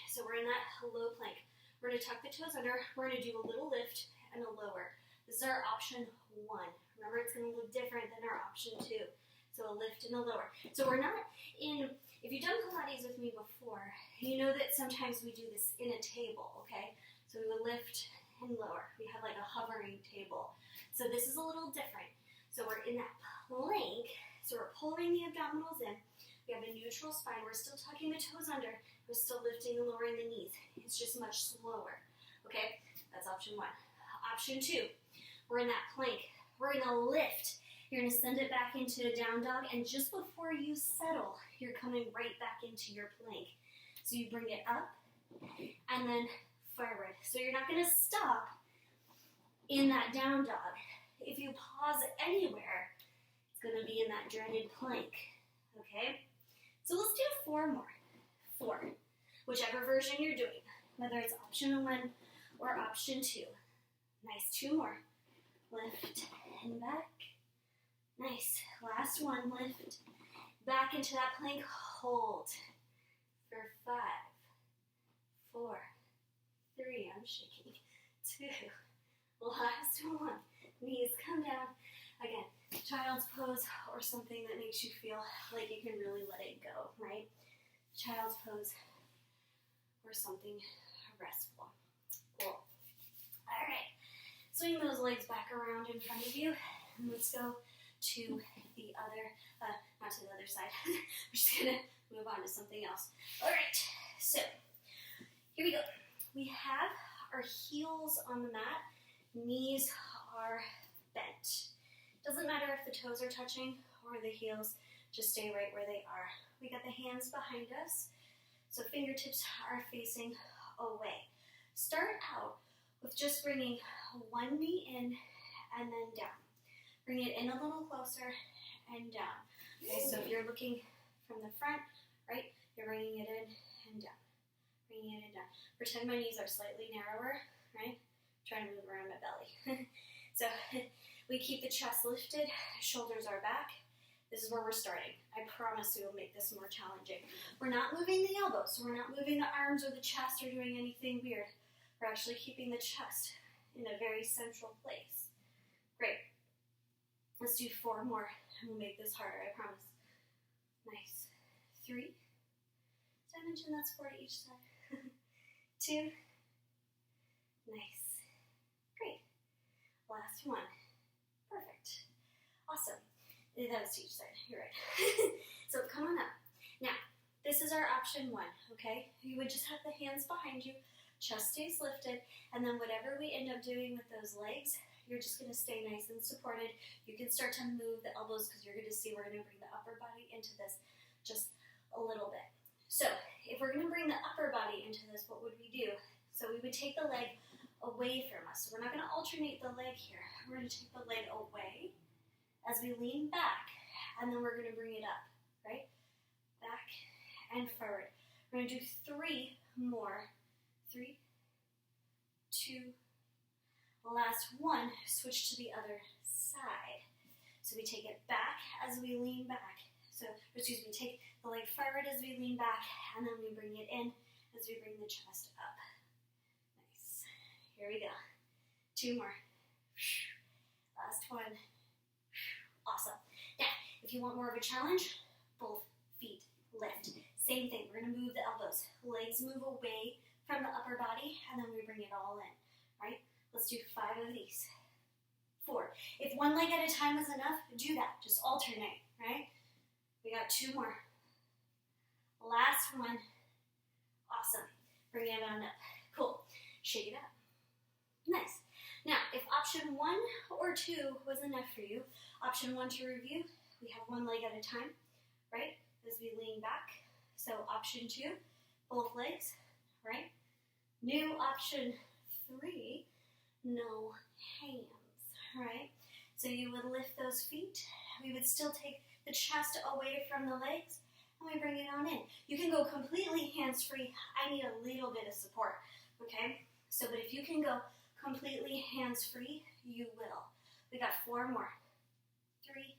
So we're in that low plank. We're going to tuck the toes under. We're going to do a little lift and a lower. This is our option 1. Remember, it's going to look different than our option 2. So a lift and a lower. So we're not in, if you've done Pilates with me before, you know that sometimes we do this in a table, okay? So we would lift and lower. We have like a hovering table. So this is a little different. So we're in that plank. So we're pulling the abdominals in. We have a neutral spine. We're still tucking the toes under. We're still lifting and lowering the knees. It's just much slower, okay? That's option 1. Option 2, we're in that plank. We're going to lift. You're going to send it back into a down dog, and just before you settle, you're coming right back into your plank. So you bring it up and then forward. So you're not going to stop in that down dog. If you pause anywhere, it's going to be in that dreaded plank, okay? So let's do 4 more. 4, whichever version you're doing, whether it's option 1 or option 2. Nice, 2 more. Lift and back. Nice. Last one, lift. Back into that plank, hold. For 5, 4, 3, I'm shaking. 2. Last one. Knees come down. Again, child's pose or something that makes you feel like you can really let it go, right? Child's pose or something restful. Cool. All right. Swing those legs back around in front of you, and let's go to the other, not to the other side. We're just gonna move on to something else. All right, so here we go. We have our heels on the mat, knees are bent. Doesn't matter if the toes are touching or the heels, just stay right where they are. We got the hands behind us, so fingertips are facing away. Start out with just bringing one knee in and then down. Bring it in a little closer and down. Okay, so if you're looking from the front, right, you're bringing it in and down. Bringing it in and down. Pretend my knees are slightly narrower, right? I'm trying to move around my belly. So we keep the chest lifted, shoulders are back. This is where we're starting. I promise we will make this more challenging. We're not moving the elbows, so we're not moving the arms or the chest or doing anything weird. We're actually keeping the chest in a very central place. Great. Let's do 4 more, and we'll make this harder, I promise. Nice. 3. Did I mention that's 4 to each side? 2. Nice. Great. Last one. Perfect. Awesome. That was to each side. You're right. So come on up. Now, this is our option 1, okay? You would just have the hands behind you, chest stays lifted, and then whatever we end up doing with those legs, you're just going to stay nice and supported. You can start to move the elbows because you're going to see we're going to bring the upper body into this just a little bit. So if we're going to bring the upper body into this, what would we do? So we would take the leg away from us. So we're not going to alternate the leg here. We're going to take the leg away as we lean back, and then we're going to bring it up, right? Back and forward. We're going to do 3 more. 3, 2, last 1. Switch to the other side. So we take it back as we lean back. So, excuse me, take the leg forward as we lean back, and then we bring it in as we bring the chest up. Nice. Here we go. 2 more. Last 1. Awesome. Now, if you want more of a challenge, both feet lift. Same thing. We're going to move the elbows. Legs move away from the upper body, and then we bring it all in. Right? Let's do 5 of these. 4. If 1 leg at a time was enough, do that. Just alternate. Right? We got 2 more. Last 1. Awesome. Bring it on up. Cool. Shake it up. Nice. Now, if option 1 or 2 was enough for you, option 1 to review, we have 1 leg at a time, right? As we lean back. So option 2, both legs, right? New option 3, no hands, right? So you would lift those feet. We would still take the chest away from the legs, and we bring it on in. You can go completely hands-free. I need a little bit of support, okay? So, but if you can go completely hands-free, you will. We got 4 more. 3,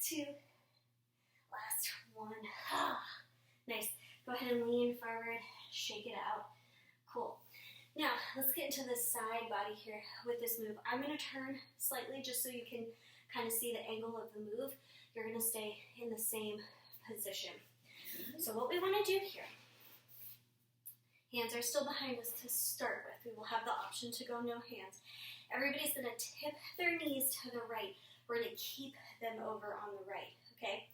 2, last 1. Nice. Go ahead and lean forward, shake it out. Cool. Now, let's get into this side body here with this move. I'm going to turn slightly just so you can kind of see the angle of the move. You're going to stay in the same position. So what we want to do here, hands are still behind us to start with. We will have the option to go no hands. Everybody's going to tip their knees to the right. We're going to keep them over on the right, okay?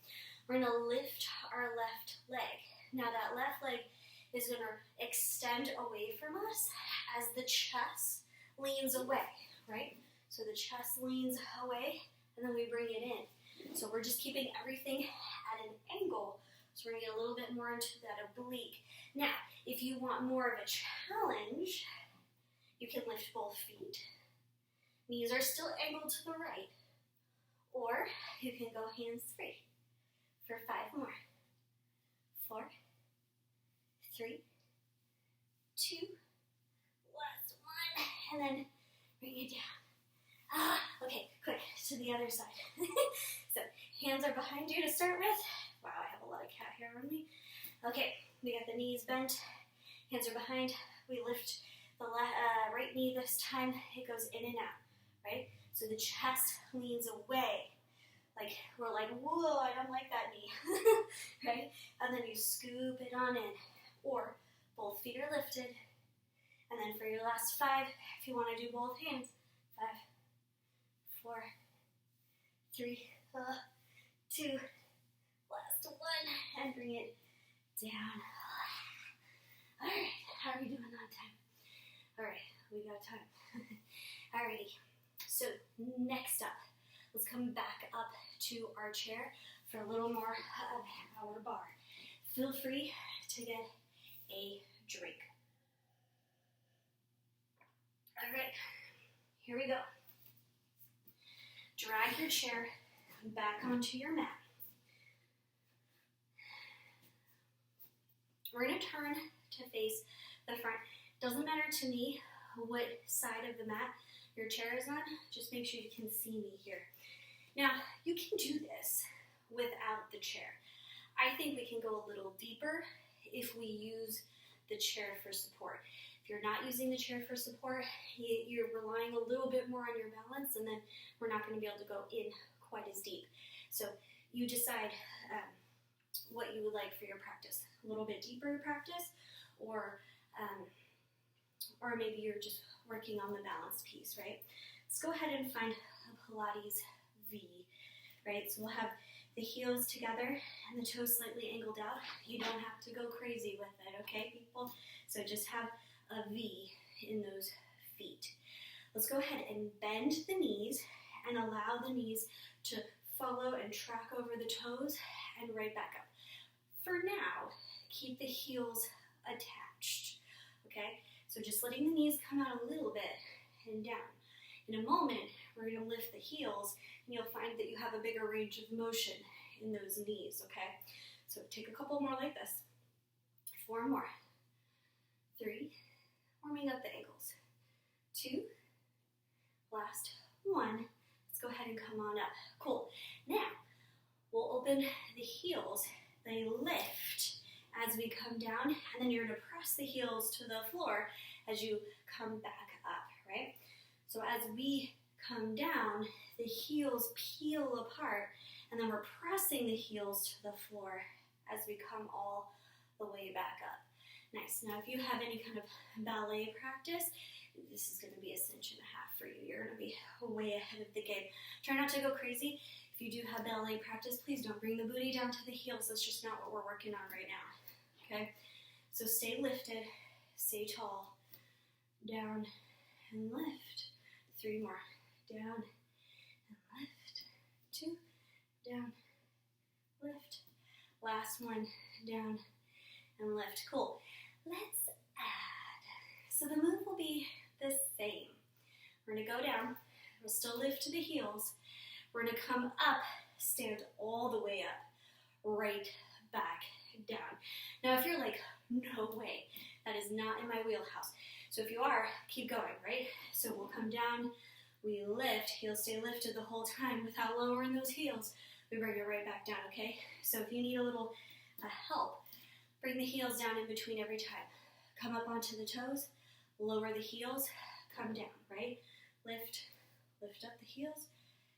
We're going to lift our left leg. Now that left leg is going to extend away from us as the chest leans away, right? So the chest leans away, and then we bring it in. So we're just keeping everything at an angle. So we're going to get a little bit more into that oblique. Now, if you want more of a challenge, you can lift both feet. Knees are still angled to the right. Or you can go hands-free for 5 more. 4, 3, 2, last 1, and then bring it down. Okay, quick, to the other side. So, hands are behind you to start with. Wow, I have a lot of cat hair on me. Okay, we got the knees bent, hands are behind. We lift the right knee this time. It goes in and out, right? So the chest leans away. Like, we're like, whoa, I don't like that knee, right? And then you scoop it on in. Or both feet are lifted. And then for your last 5, if you want to do both hands, 5, 4, 3, 2, last 1, and bring it down. All right, how are we doing on time? All right, we got time. Alrighty, so next up, let's come back up to our chair for a little more of our bar. Feel free to get a drink. All right, here we go. Drag your chair back onto your mat. We're going to turn to face the front. Doesn't matter to me what side of the mat your chair is on, just make sure you can see me here. Now, you can do this without the chair. I think we can go a little deeper if we use the chair for support. If you're not using the chair for support, you're relying a little bit more on your balance, and then we're not going to be able to go in quite as deep. So you decide what you would like for your practice. A little bit deeper practice, or maybe you're just working on the balance piece, right? Let's go ahead and find a Pilates V, right? So we'll have the heels together and the toes slightly angled out. You don't have to go crazy with it, okay, people? So just have a V in those feet. Let's go ahead and bend the knees and allow the knees to follow and track over the toes and right back up. For now, keep the heels attached, okay? So just letting the knees come out a little bit and down. In a moment, we're gonna lift the heels and you'll find that you have a bigger range of motion in those knees, okay? So take a couple more like this. 4 more. 3, warming up the ankles. 2, last 1. Let's go ahead and come on up. Cool. Now, we'll open the heels. They lift as we come down, and then you're gonna press the heels to the floor as you come back up, right? So as we come down, the heels peel apart, and then we're pressing the heels to the floor as we come all the way back up. Nice. Now, if you have any kind of ballet practice, this is going to be a cinch and a half for you. You're going to be way ahead of the game. Try not to go crazy. If you do have ballet practice, please don't bring the booty down to the heels. That's just not what we're working on right now. Okay? So stay lifted, stay tall, down and lift. 3 more. Down and lift. 2, down, lift. Last one, down and lift. Cool. Let's add. So the move will be the same. We're going to go down. We'll still lift to the heels. We're going to come up, stand all the way up, right back down. Now, if you're like, no way, that is not in my wheelhouse. So if you are, keep going, right? So we'll come down, we lift, heels stay lifted the whole time without lowering those heels. We bring it right back down, okay? So if you need a little help, bring the heels down in between every time. Come up onto the toes, lower the heels, come down, right? Lift, lift up the heels,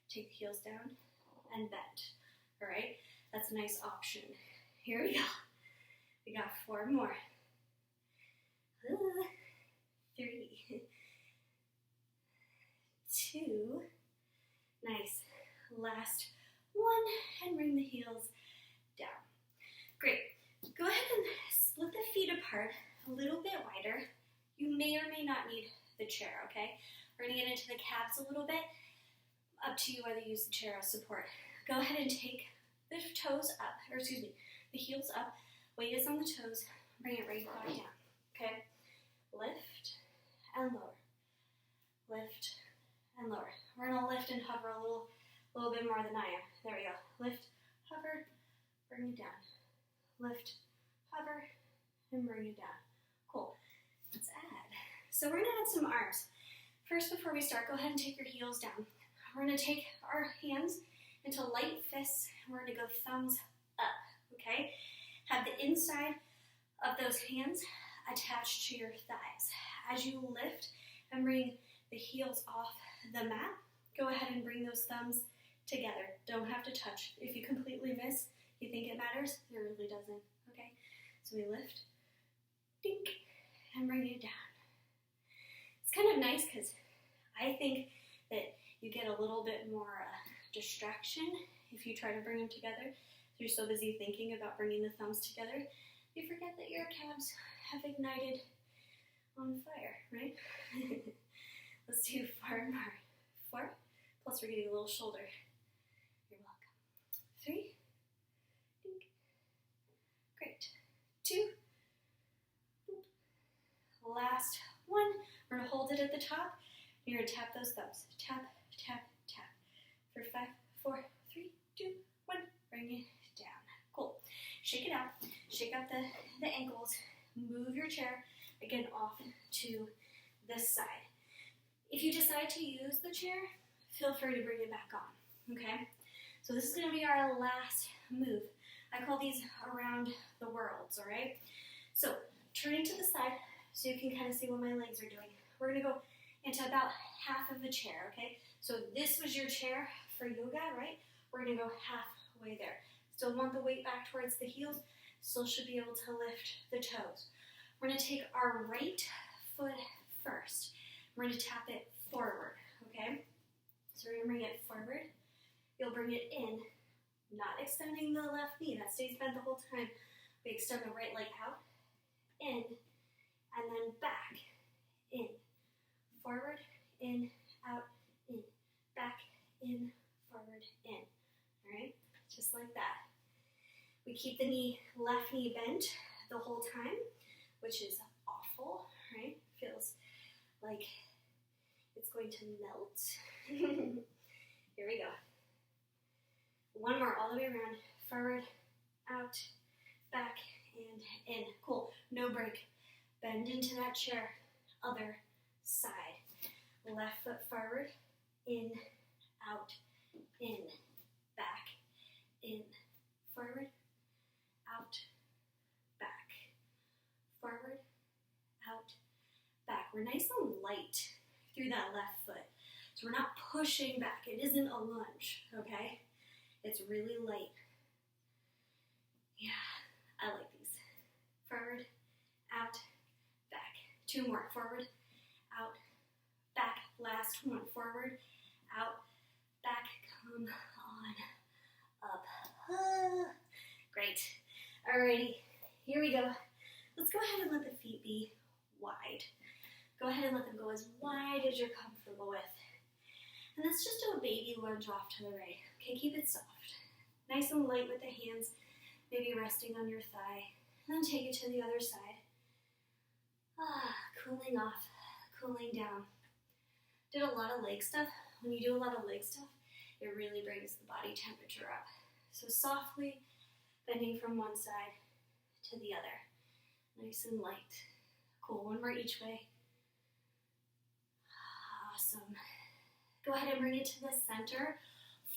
take the heels down, and bend, all right? That's a nice option. Here we go. We got 4 more. 3, 2, nice. Last 1, and bring the heels down. Great. Go ahead and split the feet apart a little bit wider. You may or may not need the chair, okay? We're gonna get into the calves a little bit. Up to you whether you use the chair as support. Go ahead and take the toes up, or excuse me, the heels up. Weight is on the toes. Bring it right back down, okay? Lift and lower. Lift and lower. We're gonna lift and hover a little bit more than I am. There we go. Lift, hover, bring it down. Lift, hover, and bring it down. Cool. Let's add. So we're gonna add some arms. First, before we start, go ahead and take your heels down. We're gonna take our hands into light fists, and we're gonna go thumbs up, okay? Have the inside of those hands attached to your thighs. As you lift and bring the heels off the mat, go ahead and bring those thumbs together. Don't have to touch. If you completely miss, you think it matters, it really doesn't, okay? So we lift, dink, and bring it down. It's kind of nice because I think that you get a little bit more distraction if you try to bring them together. You're so busy thinking about bringing the thumbs together, you forget that your calves have ignited on fire, right? Let's do 4 more. 4, plus we're getting a little shoulder. You're welcome. 3, dink. Great. 2, last 1. We're gonna hold it at the top. You're gonna tap those thumbs. Tap, tap, tap. For 5, 4, 3, 2, 1. Bring it down. Cool. Shake it out. Shake out the ankles. Move your chair again off to the side. If you decide to use the chair, feel free to bring it back on. Okay? So this is going to be our last move. I call these around the worlds, all right? So turning to the side so you can kind of see what my legs are doing. We're going to go into about half of the chair, okay? So this was your chair for yoga, right? We're going to go halfway there. Still want the weight back towards the heels. Still should be able to lift the toes. We're going to take our right foot first. We're going to tap it forward, okay? So we're going to bring it forward. You'll bring it in, not extending the left knee. That stays bent the whole time. We extend the right leg out, in, and then back, in, forward, in, out, in, back, in, forward, in. All right? Just like that. We keep the left knee bent the whole time, which is awful, right? Feels like it's going to melt. Here we go. One more, all the way around. Forward, out, back, and in. Cool. No break. Bend into that chair. Other side. Left foot forward, in, out, in, back, in, forward, out, back, forward, out, back. We're nice and light through that left foot. So we're not pushing back. It isn't a lunge, okay? It's really light. Yeah, I like these. Forward, out, back. Two more. Forward, out, back. Last one. Forward, out, back. Come on up. Great. Alrighty, here we go. Let's go ahead and let the feet be wide. Go ahead and let them go as wide as you're comfortable with. And let's just do a baby lunge off to the right. Okay, keep it soft. Nice and light with the hands, maybe resting on your thigh. And then take it to the other side. Cooling off, cooling down. Did a lot of leg stuff. When you do a lot of leg stuff, it really brings the body temperature up. So softly bending from one side to the other. Nice and light. Cool, one more each way. Awesome. Go ahead and bring it to the center.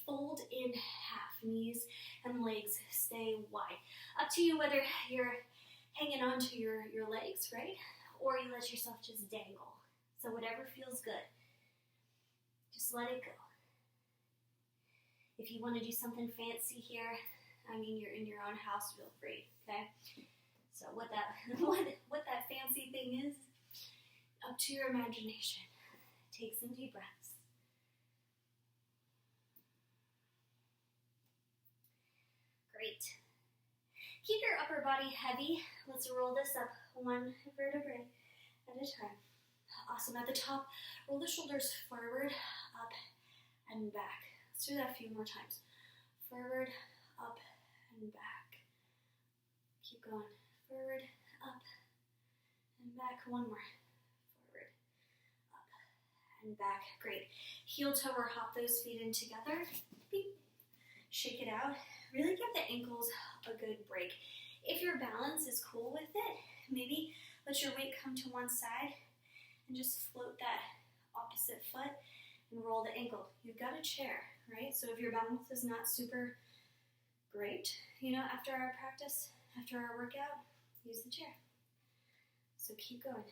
Fold in half. Knees and legs stay wide. Up to you whether you're hanging on to your legs, right? Or you let yourself just dangle. So whatever feels good. Just let it go. If you want to do something fancy here, I mean, you're in your own house, feel free, okay? So what that fancy thing is, up to your imagination. Take some deep breaths. Great. Keep your upper body heavy. Let's roll this up one vertebrae at a time. Awesome. At the top, roll the shoulders forward, up, and back. Let's do that a few more times. Forward, up, and back. Keep going. Forward, up, and back. One more. Forward, up, and back. Great. Heel toe or hop those feet in together. Beep. Shake it out. Really give the ankles a good break. If your balance is cool with it, maybe let your weight come to one side and just float that opposite foot and roll the ankle. You've got a chair, right? So if your balance is not super great, after our practice, after our workout, use the chair. So keep going.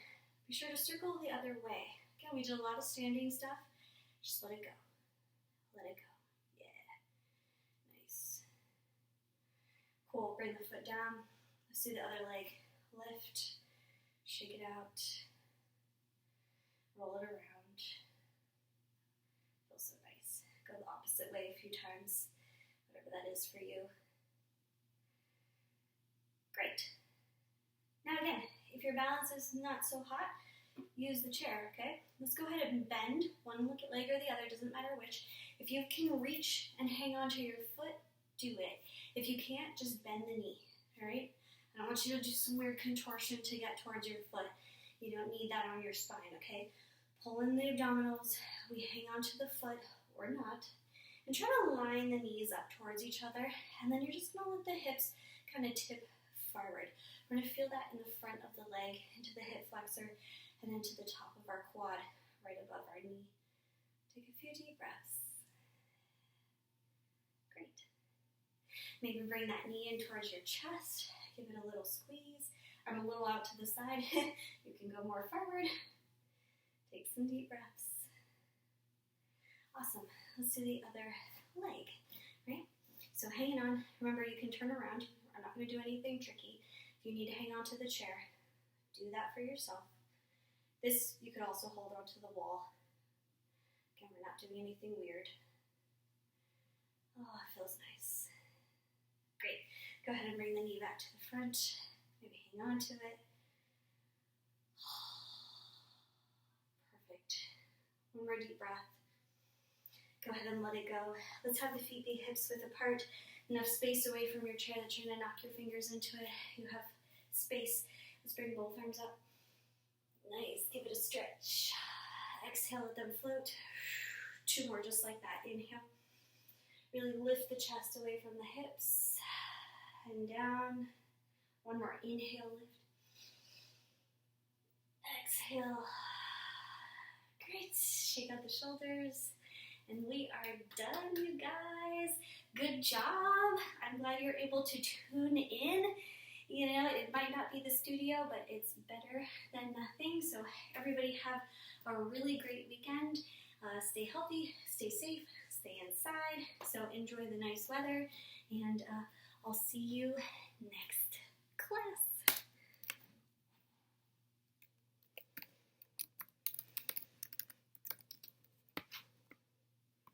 Be sure to circle the other way. Again, we did a lot of standing stuff. Just let it go. Let it go. Cool, bring the foot down. Let's do the other leg. Lift, shake it out, roll it around. Feels so nice. Go the opposite way a few times, whatever that is for you. Great. Now again, if your balance is not so hot, use the chair, okay? Let's go ahead and bend one leg or the other, doesn't matter which. If you can reach and hang onto your foot, do it. If you can't, just bend the knee, all right? I don't want you to do some weird contortion to get towards your foot. You don't need that on your spine, okay? Pull in the abdominals. We hang onto the foot or not. And try to line the knees up towards each other. And then you're just going to let the hips kind of tip forward. We're going to feel that in the front of the leg, into the hip flexor, and into the top of our quad, right above our knee. Take a few deep breaths. Great. Maybe bring that knee in towards your chest. Give it a little squeeze. I'm a little out to the side. You can go more forward. Take some deep breaths. Awesome. Let's do the other leg, right? So hanging on. Remember, you can turn around. I'm not going to do anything tricky. If you need to hang on to the chair, do that for yourself. This, you could also hold onto the wall. Again, we're not doing anything weird. Oh, it feels nice. Great. Go ahead and bring the knee back to the front. Maybe hang on to it. Perfect. One more deep breath. Go ahead and let it go. Let's have the feet be hips width apart. enough space away from your chair that you're going to knock your fingers into it. You have space. Let's bring both arms up. Nice. Give it a stretch. Exhale, let them float. 2 more just like that. Inhale. Really lift the chest away from the hips. And down. 1 more. Inhale, lift. Exhale. Great. Shake out the shoulders. And we are done, you guys. Good job. I'm glad you're able to tune in. You know, it might not be the studio, but it's better than nothing. So everybody have a really great weekend. Stay healthy, stay safe, stay inside. So enjoy the nice weather, and I'll see you next class.